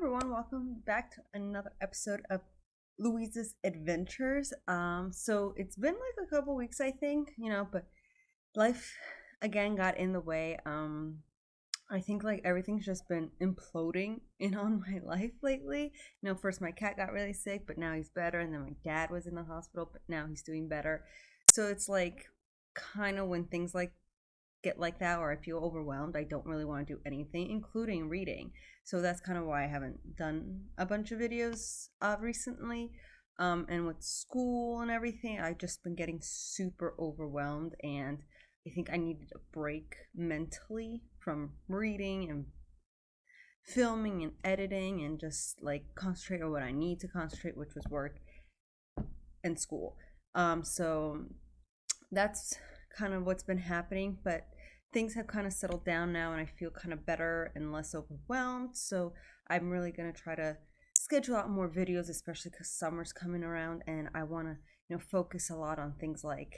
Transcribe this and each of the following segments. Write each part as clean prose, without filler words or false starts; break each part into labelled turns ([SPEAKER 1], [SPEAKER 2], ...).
[SPEAKER 1] everyone, welcome back to another episode of Louise's Adventures. So it's been like a couple weeks, I think, but life again got in the way. I think like everything's just been imploding in on my life lately. First my cat got really sick, but now he's better, and then my dad was in the hospital, but now he's doing better. So it's like kind of when things like get like that or I feel overwhelmed, I don't really want to do anything, including reading. So that's kind of why I haven't done a bunch of videos recently. And with school and everything, I've just been getting super overwhelmed, and I think I needed a break mentally from reading and filming and editing and just like concentrate on what I need to concentrate, which was work and school. So that's kind of what's been happening, but things have kind of settled down now and I feel kind of better and less overwhelmed. So I'm really going to try to schedule out more videos, especially because summer's coming around and I want to, focus a lot on things like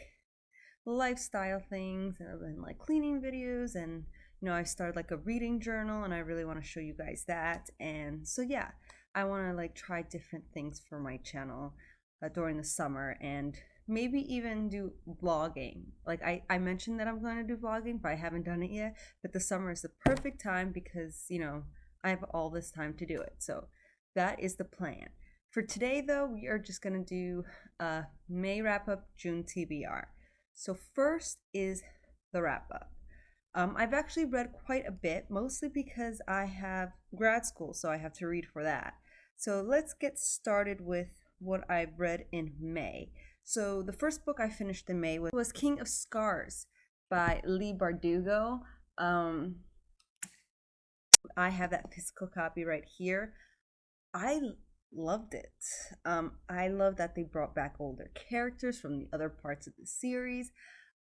[SPEAKER 1] lifestyle things and like cleaning videos. And I started like a reading journal and I really want to show you guys that. And so yeah, I want to like try different things for my channel during the summer, and maybe even do vlogging. Like I mentioned that I'm going to do vlogging, but I haven't done it yet. But the summer is the perfect time because, I have all this time to do it. So that is the plan. For today, though, we are just going to do May wrap up, June TBR. So first is the wrap up. I've actually read quite a bit, mostly because I have grad school, so I have to read for that. So let's get started with what I've read in May. So the first book I finished in May was King of Scars by Leigh Bardugo. I have that physical copy right here. I loved it. I love that they brought back older characters from the other parts of the series.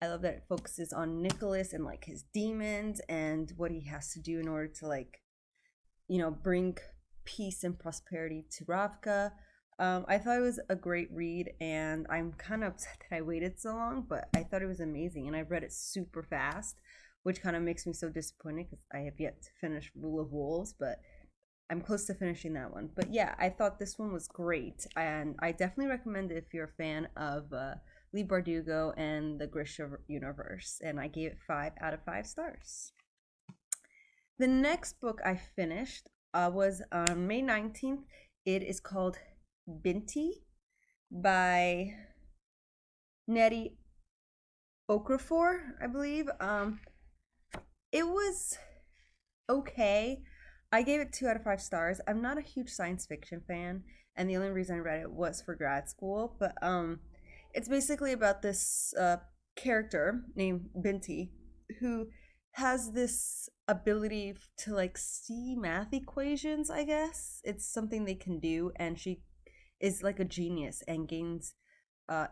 [SPEAKER 1] I love that it focuses on Nicholas and like his demons and what he has to do in order to like, bring peace and prosperity to Ravka. I thought it was a great read, and I'm kind of upset that I waited so long, but I thought it was amazing, and I read it super fast, which kind of makes me so disappointed because I have yet to finish Rule of Wolves, but I'm close to finishing that one. But yeah, I thought this one was great, and I definitely recommend it if you're a fan of Leigh Bardugo and the Grisha universe, and I gave it 5 out of 5 stars. The next book I finished was on May 19th. It is called Binti by Nettie Okafor, I believe. It was okay. I gave it 2 out of 5 stars. I'm not a huge science fiction fan, and the only reason I read it was for grad school. But it's basically about this character named Binti who has this ability to like see math equations. I guess it's something they can do, and she is like a genius and gains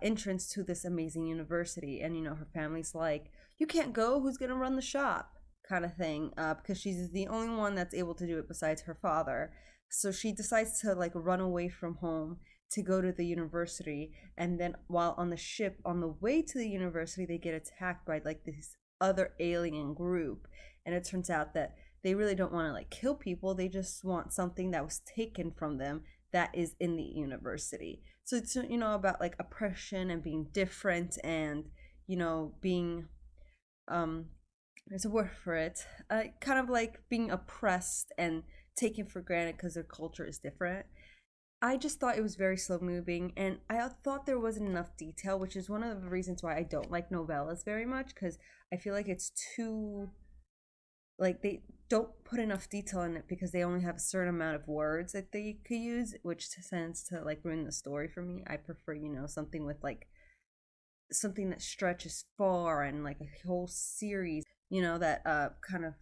[SPEAKER 1] entrance to this amazing university. And her family's like, you can't go, who's gonna run the shop, kind of thing, because she's the only one that's able to do it besides her father. So she decides to like run away from home to go to the university, and then while on the ship on the way to the university they get attacked by like this other alien group. And it turns out that they really don't want to like kill people, they just want something that was taken from them that is in the university. So it's about like oppression and being different, and being there's a word for it, kind of like being oppressed and taken for granted because their culture is different. I just thought it was very slow moving, and I thought there wasn't enough detail, which is one of the reasons why I don't like novellas very much, because I feel like it's too, like, they don't put enough detail in it because they only have a certain amount of words that they could use, which tends to like ruin the story for me. I prefer, something with like something that stretches far and like a whole series, that kind of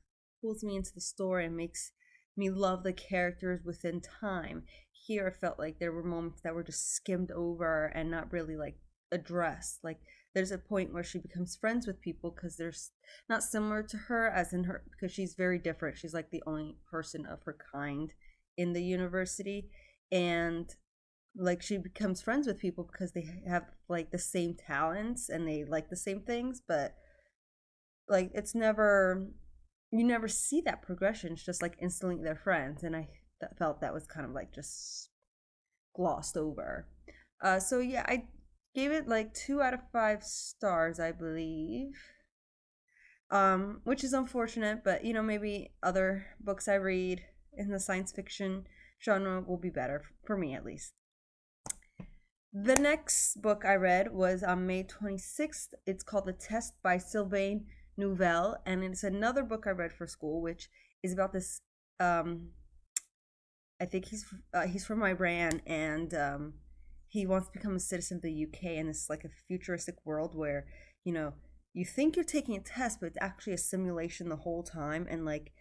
[SPEAKER 1] pulls me into the story and makes me love the characters within time. Here I felt like there were moments that were just skimmed over and not really like addressed. Like there's a point where she becomes friends with people because they're not similar to her, as in her, because she's very different. She's like the only person of her kind in the university, and like she becomes friends with people because they have like the same talents and they like the same things. But like it's never, you never see that progression. It's just like instantly they're friends. And I felt that was kind of like just glossed over. So yeah, I gave it like 2 out of 5 stars, I believe. Which is unfortunate, but maybe other books I read in the science fiction genre will be better for me at least. The next book I read was on May 26th. It's called The Test by Sylvain Nouvel, and it's another book I read for school, which is about this. I think he's from Iran, and he wants to become a citizen of the UK, and it's like a futuristic world where you know you think you're taking a test, but it's actually a simulation the whole time, and like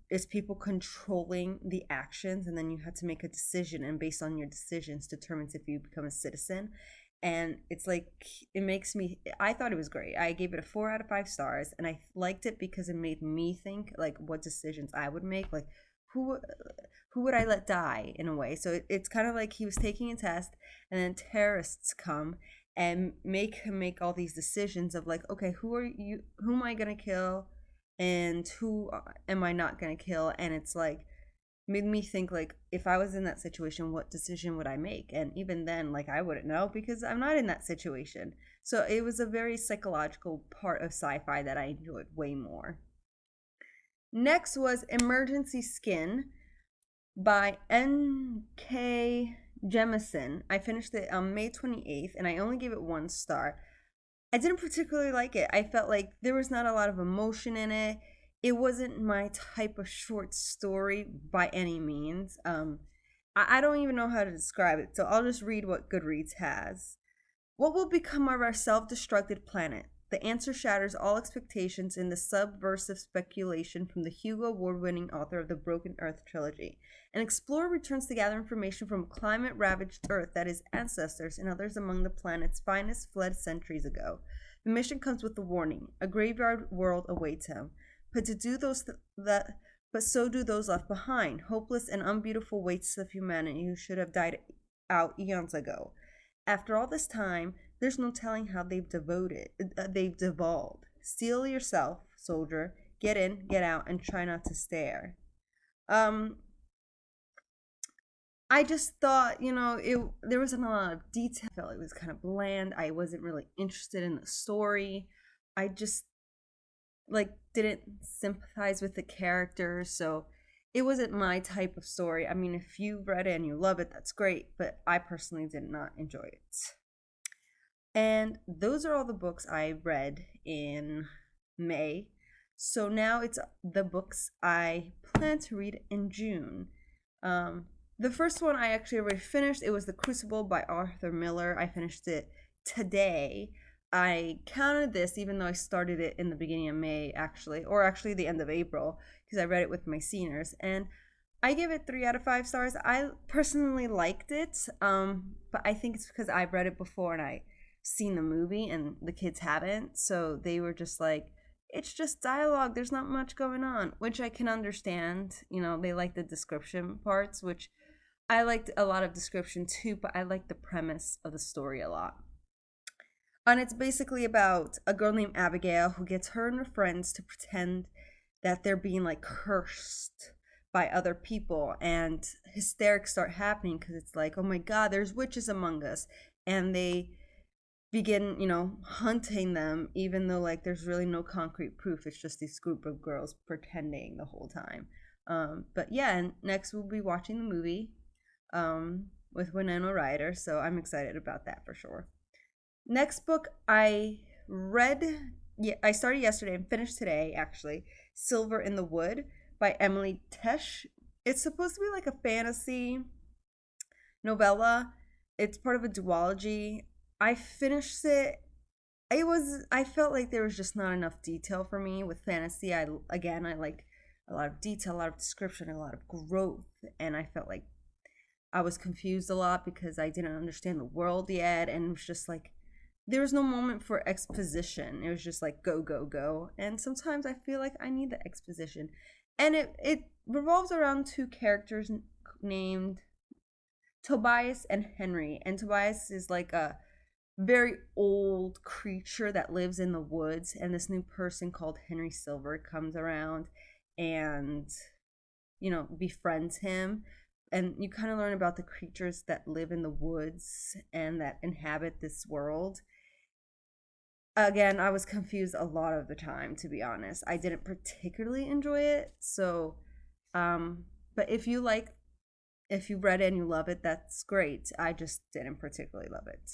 [SPEAKER 1] it's people controlling the actions, and then you have to make a decision, and based on your decisions determines if you become a citizen. And it's like, it makes me, I thought it was great. I gave it a 4 out of 5 stars, and I liked it because it made me think like what decisions I would make, like who who would I let die in a way. So it's kind of like he was taking a test, and then terrorists come and make him make all these decisions of like, okay, who am I gonna kill, and who am I not gonna kill. And it's like made me think like, if I was in that situation, what decision would I make? And even then, like, I wouldn't know because I'm not in that situation. So it was a very psychological part of sci-fi that I enjoyed way more. Next was Emergency Skin by N.K. Jemisin. I finished it on May 28th, and I only gave it 1 star. I didn't particularly like it. I felt like there was not a lot of emotion in it. It wasn't my type of short story by any means. I don't even know how to describe it, so I'll just read what Goodreads has. What will become of our self destructed planet? The answer shatters all expectations in the subversive speculation from the Hugo Award winning author of the Broken Earth trilogy. An explorer returns to gather information from a climate ravaged Earth that his ancestors and others among the planet's finest fled centuries ago. The mission comes with a warning: a graveyard world awaits him. But to do those that but so do those left behind, hopeless and unbeautiful wastes of humanity who should have died out eons ago. After all this time, there's no telling how they've devolved. Steel yourself, soldier. Get in, get out, and try not to stare. Um, I just thought, there wasn't a lot of detail. I felt it was kind of bland. I wasn't really interested in the story. I just like didn't sympathize with the characters, so it wasn't my type of story. I mean, if you read it and you love it, that's great, but I personally did not enjoy it. And those are all the books I read in May. So now it's the books I plan to read in June. The first one I actually already finished. It was The Crucible by Arthur Miller. I finished it today. I counted this even though I started it in the beginning of May, actually, or actually the end of April, because I read it with my seniors. And I give it 3 out of 5 stars. I personally liked it, but I think it's because I've read it before and I seen the movie and the kids haven't, so they were just like, it's just dialogue, there's not much going on, which I can understand. They like the description parts, which I liked a lot of description too, but I like the premise of the story a lot. And it's basically about a girl named Abigail who gets her and her friends to pretend that they're being like cursed by other people, and hysterics start happening because it's like, oh my god, there's witches among us, and they begin, hunting them, even though like there's really no concrete proof. It's just this group of girls pretending the whole time. But yeah, and next we'll be watching the movie with Winona Ryder, so I'm excited about that for sure. Next book I read, yeah, I started yesterday and finished today actually. Silver in the Wood by Emily Tesh. It's supposed to be like a fantasy novella. It's part of a duology. I finished it. I felt like there was just not enough detail for me with fantasy. I like a lot of detail, a lot of description, a lot of growth, and I felt like I was confused a lot because I didn't understand the world yet, and it was just like there was no moment for exposition. It was just like go go go, and sometimes I feel like I need the exposition, and it revolves around 2 characters named Tobias and Henry, and Tobias is like a very old creature that lives in the woods, and this new person called Henry Silver comes around, and befriends him, and you kind of learn about the creatures that live in the woods and that inhabit this world. Again, I was confused a lot of the time, to be honest. I didn't particularly enjoy it. So, but if you read it and you love it, that's great. I just didn't particularly love it.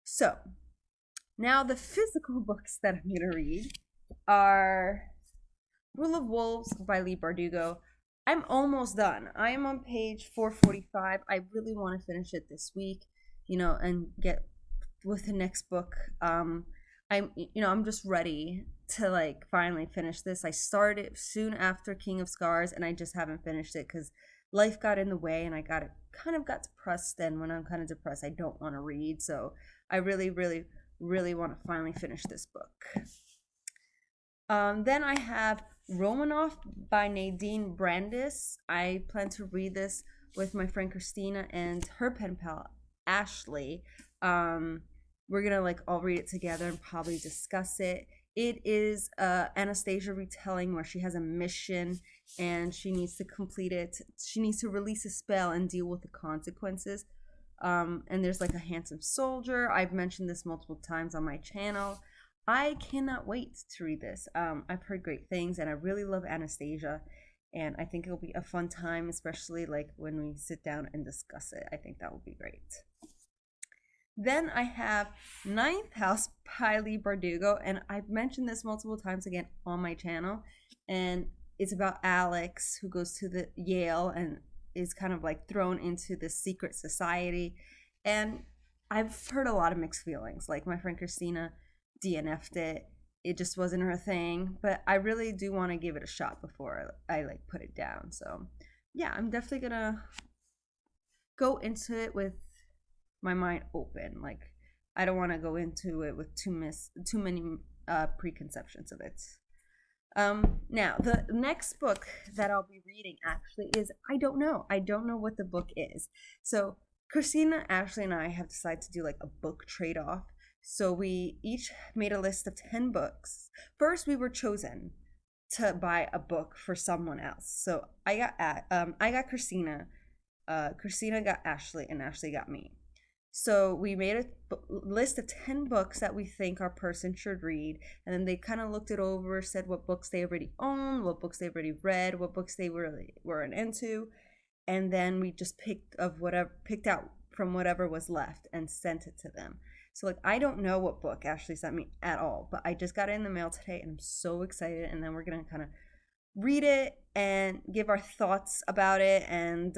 [SPEAKER 1] So, now the physical books that I'm going to read are Rule of Wolves by Leigh Bardugo. I'm almost done. I am on page 445. I really want to finish it this week, and get with the next book. I'm just ready to like finally finish this. I started soon after King of Scars, and I just haven't finished it because life got in the way, and I got depressed. And when I'm kind of depressed, I don't want to read. So I really, really, really want to finally finish this book. Then I have Romanov by Nadine Brandis. I plan to read this with my friend Christina and her pen pal Ashley. We're gonna like all read it together and probably discuss it. It is Anastasia retelling where she has a mission and she needs to complete it. She needs to release a spell and deal with the consequences. And there's like a handsome soldier. I've mentioned this multiple times on my channel. I cannot wait to read this. I've heard great things, and I really love Anastasia, and I think it'll be a fun time, especially like when we sit down and discuss it. I think that will be great. Then I have Ninth House by Leigh Bardugo, and I've mentioned this multiple times again on my channel, and it's about Alex who goes to the Yale and is kind of like thrown into this secret society, and I've heard a lot of mixed feelings. Like my friend Christina DNF'd it. It just wasn't her thing, but I really do want to give it a shot before I like put it down. So yeah, I'm definitely gonna go into it with my mind open. Like I don't want to go into it with too many preconceptions of it. Now the next book that I'll be reading actually is I don't know what the book is. So Christina, Ashley, and I have decided to do like a book trade-off. So we each made a list of 10 books. First, we were chosen to buy a book for someone else. So I got Christina, Christina got Ashley, and Ashley got me. So we made a list of 10 books that we think our person should read, and then they kind of looked it over, said what books they already own, what books they already read, what books they really weren't into, and then we just picked out from whatever was left and sent it to them. So like I don't know what book Ashley sent me at all, but I just got it in the mail today and I'm so excited, and then we're gonna kind of read it and give our thoughts about it, and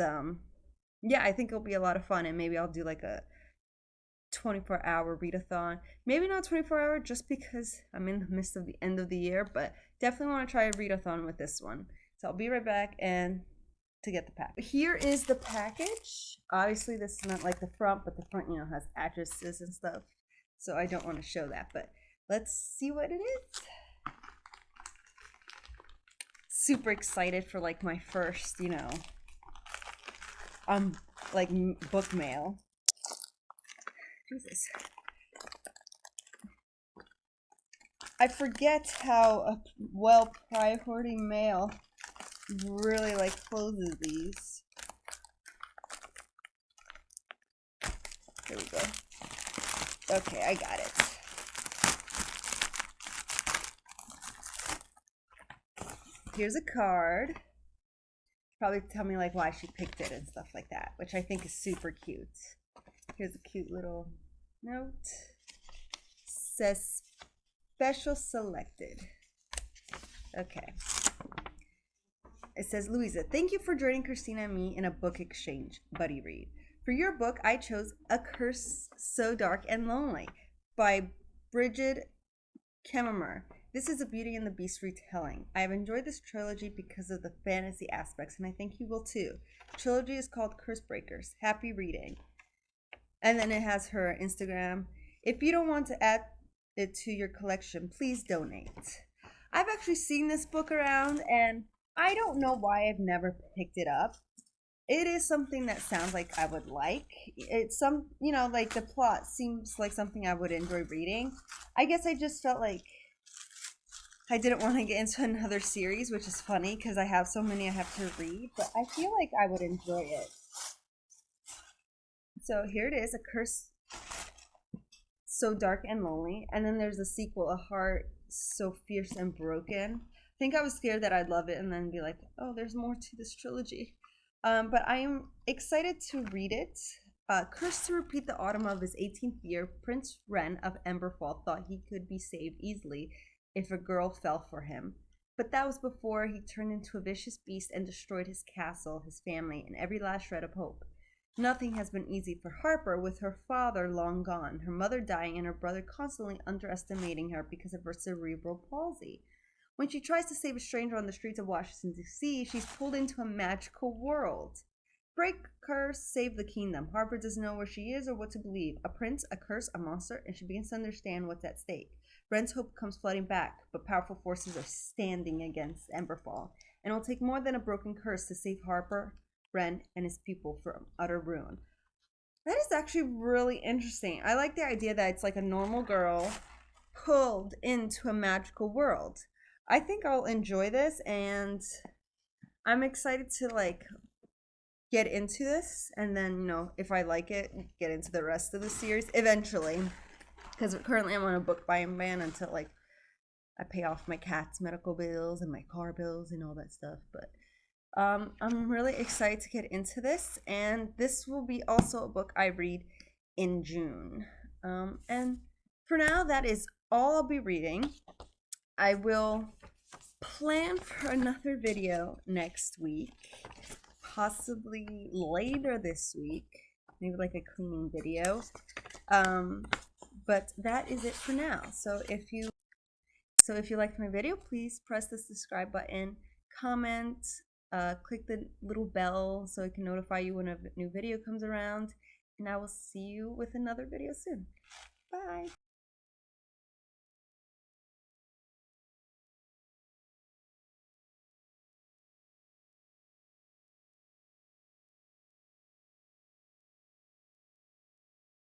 [SPEAKER 1] yeah, I think it'll be a lot of fun, and maybe I'll do like a 24-hour readathon. Maybe not 24-hour just because I'm in the midst of the end of the year, but definitely want to try a readathon with this one. So I'll be right back and to get the pack. Here is the package. Obviously this is not like the front, but the front, has addresses and stuff. So I don't want to show that, but let's see what it is. Super excited for like my first, like book mail. Jesus. I forget how well Priority Mail really like closes these. There we go. Okay, I got it. Here's a card. Probably tell me like why she picked it and stuff like that, which I think is super cute. Here's a cute little note. Says special selected. Okay. It says, Louisa, thank you for joining Christina and me in a book exchange buddy read. For your book, I chose A Curse So Dark and Lonely by Bridget Kemmerer. This is a Beauty and the Beast retelling. I have enjoyed this trilogy because of the fantasy aspects, and I think you will too. The trilogy is called Curse Breakers. Happy reading. And then it has her Instagram. If you don't want to add it to your collection, please donate. I've actually seen this book around, and I don't know why I've never picked it up. It is something that sounds like I would like. It's like the plot seems like something I would enjoy reading. I guess I just felt like I didn't want to get into another series, which is funny because I have so many I have to read, but I feel like I would enjoy it. So here it is, A Curse So Dark and Lonely. And then there's a sequel, A Heart So Fierce and Broken. I think I was scared that I'd love it and then be like, oh, there's more to this trilogy. But I am excited to read it. Cursed to repeat the autumn of his 18th year, Prince Ren of Emberfall thought he could be saved easily if a girl fell for him. But that was before he turned into a vicious beast and destroyed his castle, his family, and every last shred of hope. Nothing has been easy for Harper, with her father long gone, her mother dying, and her brother constantly underestimating her because of her cerebral palsy. When she tries to save a stranger on the streets of Washington, D.C., she's pulled into a magical world. Break, curse, save the kingdom. Harper doesn't know where she is or what to believe. A prince, a curse, a monster, and she begins to understand what's at stake. Ren's hope comes flooding back, but powerful forces are standing against Emberfall, and it will take more than a broken curse to save Harper, Ren, and his people from utter ruin. That is actually really interesting. I like the idea that it's like a normal girl pulled into a magical world. I think I'll enjoy this, and I'm excited to like get into this, and then if I like it, get into the rest of the series eventually. Because currently I'm on a book buying ban until like I pay off my cat's medical bills and my car bills and all that stuff. But I'm really excited to get into this, and this will be also a book I read in June. And for now, that is all I'll be reading. I will plan for another video next week, possibly later this week, maybe like a cleaning video. But that is it for now. So if you liked my video, please press the subscribe button, comment, click the little bell so it can notify you when a new video comes around, and I will see you with another video soon. Bye.